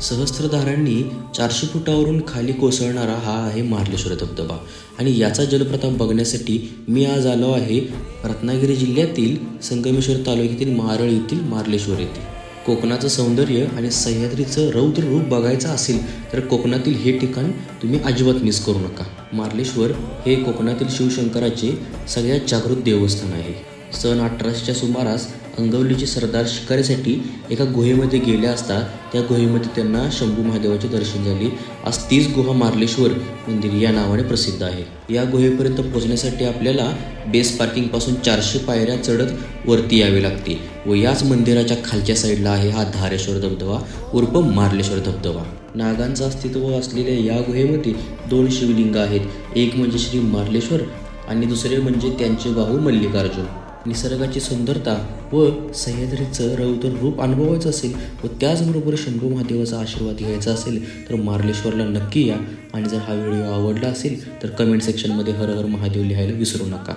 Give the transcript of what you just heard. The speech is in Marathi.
सहस्त्रधारांनी 400 फुटावरून खाली कोसळणारा हा आहे मार्लेश्वर धबधबा आणि याचा जलप्रताप बघण्यासाठी मी आज आलो आहे रत्नागिरी जिल्ह्यातील संगमेश्वर तालुक्यातील मारळ येथील मार्लेश्वर येथे. कोकणाचं सौंदर्य आणि सह्याद्रीचं रौद्र रूप बघायचं असेल तर कोकणातील हे ठिकाण तुम्ही अजिबात मिस करू नका. मार्लेश्वर हे कोकणातील शिवशंकराचे सगळ्यात जागृत देवस्थान आहे. सन 1800च्या सुमारास अंगवलीचे सरदार शिकारीसाठी एका गुहेमध्ये गेले असता त्या गुहेमध्ये त्यांना शंभू महादेवाचे दर्शन झाले. आज तीच गुहा मार्लेश्वर मंदिर या नावाने प्रसिद्ध आहे. या गुहेपर्यंत पोहोचण्यासाठी आपल्याला बेस पार्किंगपासून 400 पायऱ्या चढत वरती यावे लागते व याच मंदिराच्या खालच्या साईडला आहे हा धारेश्वर धबधबा उर्फ मार्लेश्वर धबधबा. नागांचं अस्तित्व असलेल्या या गुहेमध्ये 2 शिवलिंग आहेत. एक म्हणजे श्री मार्लेश्वर आणि दुसरे म्हणजे त्यांचे बाहू मल्लिकार्जुन. निसर्गाची सुंदरता व सह्याद्रीचं रौद्र रूप अनुभवायचं असेल व त्याचबरोबर शंभू महादेवाचा आशीर्वाद घ्यायचा असेल तर मार्लेश्वरला नक्की या. आणि जर हा व्हिडिओ आवडला असेल तर कमेंट सेक्शनमध्ये हर हर महादेव लिहायला विसरू नका.